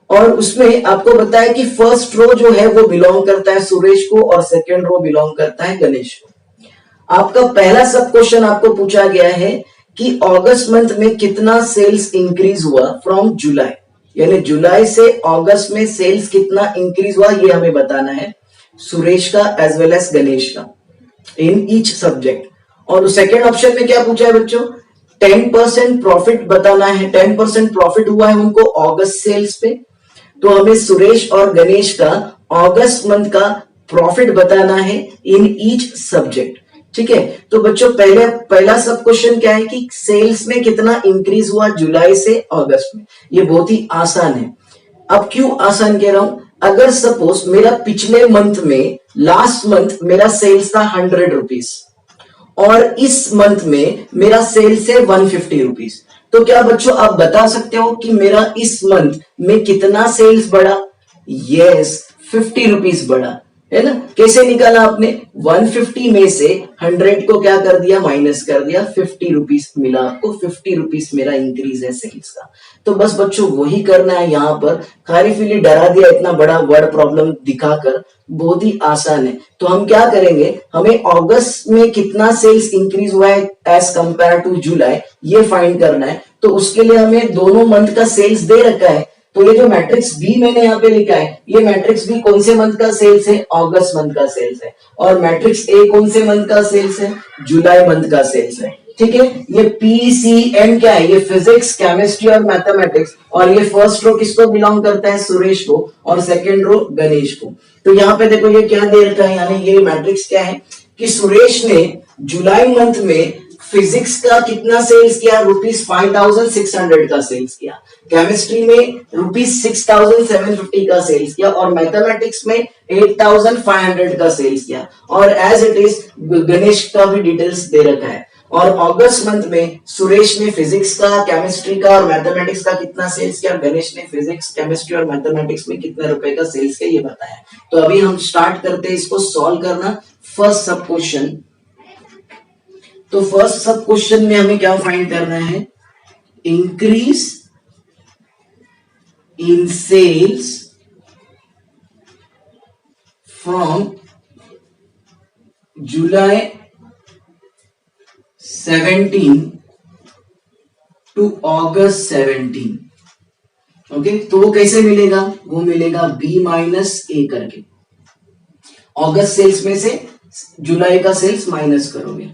और उसमें आपको बताया कि फर्स्ट रो जो है वो बिलोंग करता है सुरेश को और सेकेंड रो बिलोंग करता है गणेश को. आपका पहला सब क्वेश्चन आपको पूछा गया है कि अगस्त मंथ में कितना सेल्स इंक्रीज हुआ फ्रॉम जुलाई, यानी जुलाई से अगस्त में सेल्स कितना इंक्रीज हुआ ये हमें बताना है, सुरेश का एज वेल एज गणेश का इन ईच सब्जेक्ट. और सेकेंड ऑप्शन में क्या पूछा है बच्चों, 10% प्रॉफिट बताना है. 10% प्रॉफिट हुआ है उनको अगस्त सेल्स पे, तो हमें सुरेश और गणेश का अगस्त मंथ का प्रॉफिट बताना है इन ईच सब्जेक्ट. ठीक है. तो बच्चों पहला सब क्वेश्चन क्या है कि सेल्स में कितना इंक्रीज हुआ जुलाई से अगस्त में. ये बहुत ही आसान है. अब क्यों आसान कह रहा हूं, अगर सपोज मेरा पिछले मंथ में लास्ट मंथ मेरा सेल्स था 100 रुपीज और इस मंथ में मेरा सेल्स है 150 रुपीज, तो क्या बच्चों आप बता सकते हो कि मेरा इस मंथ में कितना सेल्स बढ़ा? यस, 50 रुपीज बढ़ा, है ना. कैसे निकाला आपने, 150 में से 100 को क्या कर दिया, माइनस कर दिया, 50 रुपीज मिला आपको. 50 रुपीज मेरा इंक्रीज है सेल्स का. तो बस बच्चों वही करना है यहाँ पर. खाली डरा दिया इतना बड़ा वर्ड प्रॉब्लम दिखाकर, बहुत ही आसान है. तो हम क्या करेंगे, हमें अगस्त में कितना सेल्स इंक्रीज हुआ है एज कंपेयर टू जुलाई ये फाइंड करना है. तो उसके लिए हमें दोनों मंथ का सेल्स दे रखा है. तो ये जो मैट्रिक्स बी मैंने यहाँ पे लिखा है, ये मैट्रिक्स बी कौन से मंथ का सेल्स है, अगस्त मंथ का सेल्स है. और मैट्रिक्स ए कौन से मंथ का सेल्स है, जुलाई मंथ का सेल्स है. ठीक है. ये पीसीएम क्या है, ये फिजिक्स, केमिस्ट्री और मैथमेटिक्स. और ये फर्स्ट रो किसको बिलोंग करता है, सुरेश को, और सेकेंड रो गणेश को. तो यहाँ पे देखो ये क्या दे रखा है, यानी ये मैट्रिक्स क्या है कि सुरेश ने जुलाई मंथ में फिजिक्स का कितना सेल्स किया, ₹5,600 का सेल्स किया. केमिस्ट्री में ₹6,750 का सेल्स किया और मैथमेटिक्स में 8,500 का सेल्स किया. और एज इट इज गणेश का भी डिटेल्स दे रखा है. और अगस्त मंथ में सुरेश ने फिजिक्स का, केमिस्ट्री का और मैथमेटिक्स का कितना सेल्स किया, गणेश ने फिजिक्स, केमिस्ट्री और मैथमेटिक्स में कितने रुपए का सेल्स किया ये बताया. तो अभी हम स्टार्ट करते हैं इसको सॉल्व करना. फर्स्ट सब क्वेश्चन, तो फर्स्ट सब क्वेश्चन में हमें क्या फाइंड करना है, increase in sales from July 17 to August 17. Okay. तो वो कैसे मिलेगा, वो मिलेगा बी माइनस ए करके. अगस्त सेल्स में से जुलाई का सेल्स माइनस करोगे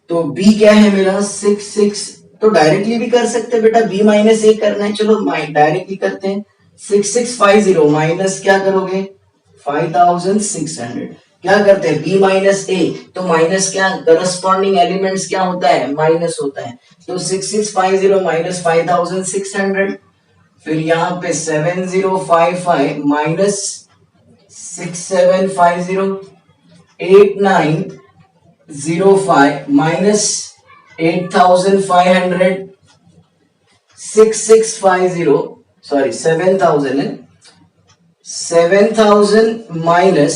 तो बी क्या है मेरा 66. तो डायरेक्टली भी कर सकते हैं बेटा, बी माइनस ए करना है, चलो डायरेक्टली करते हैं. 6650 माइनस क्या करोगे 5,600. क्या करते हैं बी माइनस ए, तो माइनस क्या करस्पॉन्डिंग एलिमेंट्स क्या होता है, माइनस होता है. तो 6650 माइनस 5,600, फिर यहाँ पे 7055 minus 6750, 8905 minus 8,500, 6650 sorry 7,000 7,000 minus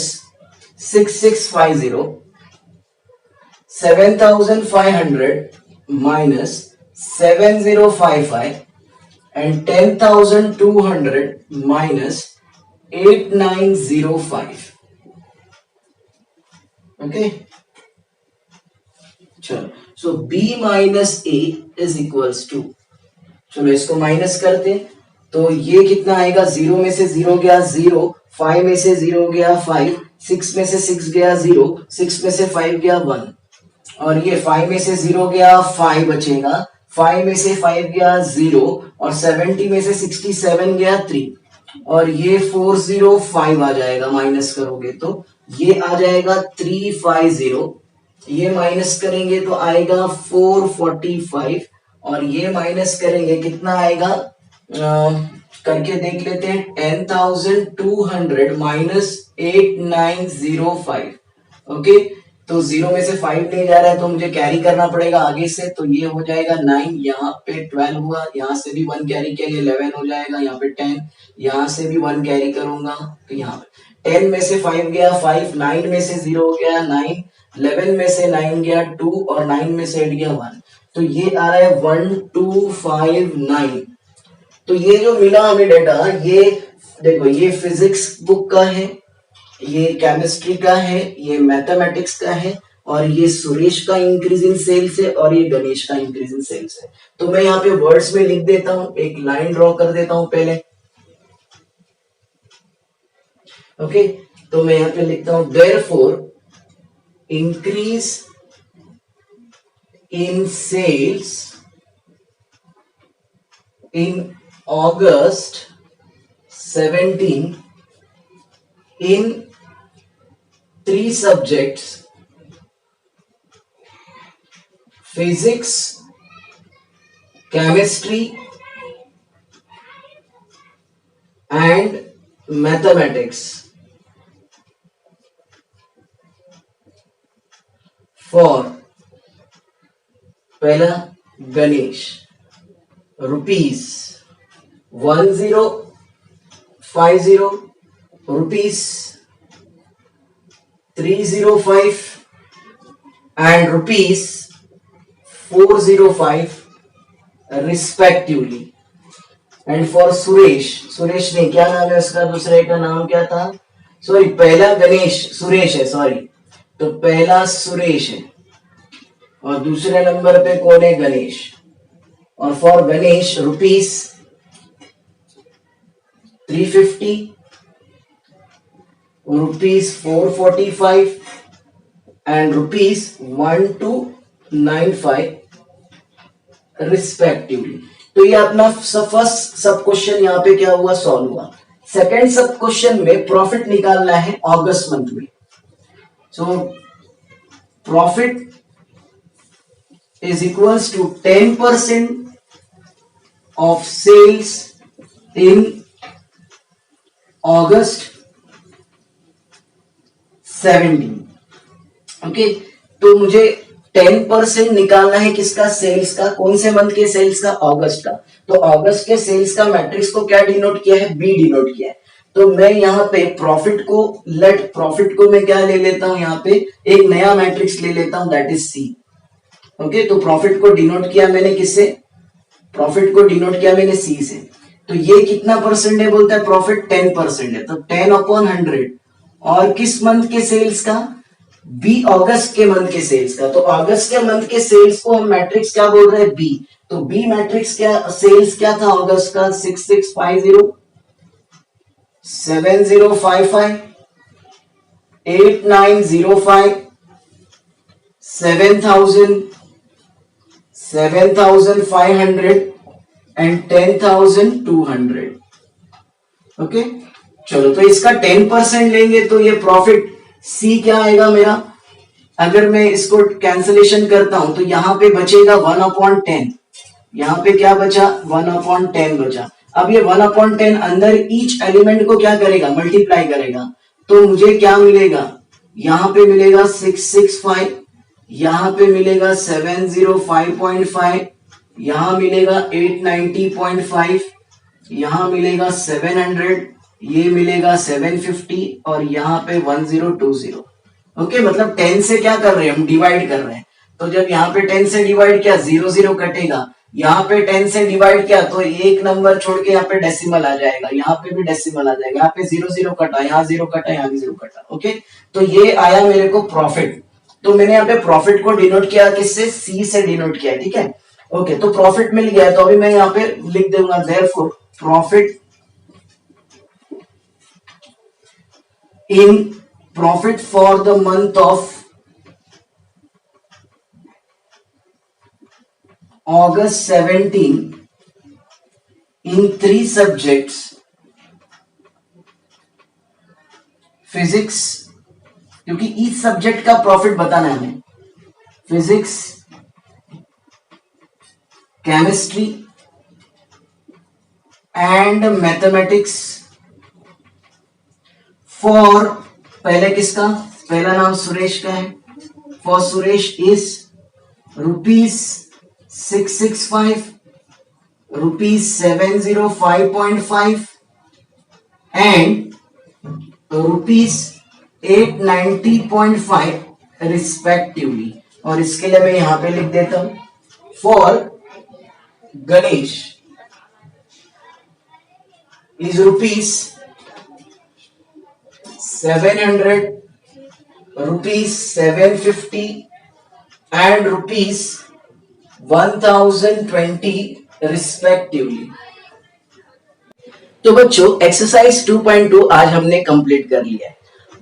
6650 7,500 minus 7,055 and 10,200 minus 8,905. Okay, चलो, so b minus a is equals to, चलो इसको माइनस करते हैं, तो ये कितना आएगा, 0 में से 0 गया 0, 5 में से 0 गया 5, 6 में से 6 गया 0, 6 में से 5 गया 1, और ये 5 में से 0 गया 5 बचेगा, 5 में से 5 गया 0, और 70 में से 67 गया 3, और ये 405 आ जाएगा, माइनस करोगे तो ये आ जाएगा 350, ये माइनस करेंगे तो आएगा 445, और ये माइनस करेंगे कितना आएगा, करके देख लेते हैं, 10,200 माइनस 8,905. ओके, तो 0 में से 5 नहीं जा रहा है तो मुझे कैरी करना पड़ेगा आगे से, तो ये हो जाएगा 9, यहाँ पे 12 हुआ, यहाँ से भी 1 कैरी किया, ये 11 हो जाएगा, यहाँ पे 10, यहाँ से भी 1 कैरी करूंगा तो यहाँ पे 10 में से 5 गया 5, 9 में से 0 हो गया 9, 11 में से 9 गया 2, और 9 में से 8 गया 1, तो ये आ रहा है 1259. तो ये जो मिला हमें डेटा, ये देखो, ये फिजिक्स बुक का है, ये केमिस्ट्री का है, ये मैथमेटिक्स का है, और ये सुरेश का इंक्रीज इन सेल्स है, और ये गणेश का इंक्रीज इन सेल्स है. तो मैं यहाँ पे वर्ड्स में लिख देता हूं, एक लाइन ड्रॉ कर देता हूं पहले. ओके, तो मैं यहाँ पे लिखता हूं, therefore increase in sales in August 17 in 3 subjects: physics, chemistry and mathematics. For पहला Ganesh, rupees 1050, rupees 305 and rupees 405 respectively. And for Suresh, Suresh नहीं, क्या नाम है उसका, दूसरे का नाम क्या था, सॉरी, पहला गणेश, सुरेश है, सॉरी, तो पहला सुरेश है और दूसरे नंबर पे कौन है, गणेश. और for Ganesh rupees 350, rupees 445 and rupees 1295 respectively. तो ये अपना फर्स्ट सब क्वेश्चन यहाँ पे क्या हुआ, सॉल्व हुआ. सेकेंड सब क्वेश्चन में प्रॉफिट निकालना है अगस्त मंथ में. So profit is equals to 10% of sales in August 17. Okay, तो मुझे 10% निकालना है किसका, सेल्स का. कौन से मंथ के सेल्स का, अगस्त का. तो अगस्त के सेल्स का मैट्रिक्स को क्या डिनोट किया है, बी डिनोट किया है. तो मैं यहाँ पे प्रॉफिट को, प्रॉफिट को मैं क्या ले लेता हूं, यहाँ पे एक नया मैट्रिक्स ले लेता हूं, दैट इज सी. ओके, तो प्रॉफिट को डिनोट किया मैंने किससे, प्रॉफिट को डिनोट किया मैंने सी से. तो ये कितना परसेंट है, बोलता है प्रॉफिट 10% है, तो 10/100. और किस मंथ के सेल्स का, बी, अगस्त के मंथ के सेल्स का. तो अगस्त के मंथ के सेल्स को हम मैट्रिक्स क्या बोल रहे हैं, बी. तो बी मैट्रिक्स क्या, सेल्स क्या था अगस्त का, 6650, 7055, 8905, 7000, 7500 एंड 10200. ओके, चलो, तो इसका 10% लेंगे तो ये प्रॉफिट सी क्या आएगा मेरा. अगर मैं इसको कैंसलेशन करता हूं तो यहां पे बचेगा 1/10, यहां पे क्या बचा, 1/10 बचा. अब ये 1/10 अंदर ईच एलिमेंट को क्या करेगा, मल्टीप्लाई करेगा. तो मुझे क्या मिलेगा, यहां पे मिलेगा 665, यहां पे मिलेगा 705.5, यहां मिलेगा 890.5, यहां मिलेगा 700, ये मिलेगा 750 और यहाँ पे 1020. ओके, मतलब 10 से क्या कर रहे हैं हम, डिवाइड कर रहे हैं. तो जब यहाँ पे 10 से डिवाइड किया 0 0 कटेगा, यहाँ पे 10 से डिवाइड किया तो एक नंबर छोड़ के यहाँ पे डेसिमल आ जाएगा, यहाँ पे भी डेसिमल आ जाएगा, यहाँ पे 0 0 कटा, यहाँ 0 कटा, यहाँ भी 0 कटा। ओके, तो ये आया मेरे को प्रॉफिट। तो मैंने यहाँ पे प्रॉफिट को डिनोट किया किससे, सी से डिनोट किया, ठीक है। ओके, तो प्रॉफिट मिल गया, तो अभी मैं यहाँ पे लिख दूंगा therefore profit in profit for the month of August 17 in 3 subjects physics, क्योंकि ईच सब्जेक्ट का प्रॉफिट बताना है हमें, physics, chemistry and mathematics for, पहले किसका, पहला नाम सुरेश का है, for Suresh is ₹665, ₹705.5 and ₹890.5 respectively. और इसके लिए मैं यहां पे लिख देता हूं, for Ganesh is ₹700, ₹750 and ₹1020 respectively. तो बच्चों एक्सरसाइज 2.2 आज हमने कंप्लीट कर लिया है।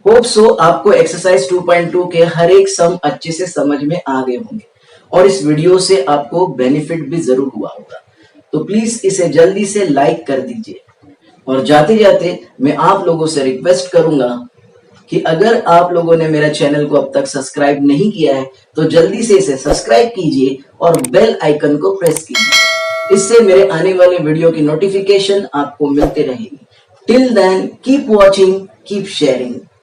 होप सो आपको एक्सरसाइज 2.2 के हर एक सम अच्छे से समझ में आ गए होंगे और इस वीडियो से आपको बेनिफिट भी जरूर हुआ होगा। तो प्लीज इसे जल्दी से लाइक कर दीजिए और जाते जाते मैं आप लोगों से रिक्वेस्ट करूंगा कि अगर आप लोगों ने मेरा चैनल को अब तक सब्सक्राइब नहीं किया है तो जल्दी से इसे सब्सक्राइब कीजिए और बेल आइकन को प्रेस कीजिए। इससे मेरे आने वाले वीडियो की नोटिफिकेशन आपको मिलते रहेगी। Till then keep watching, keep sharing.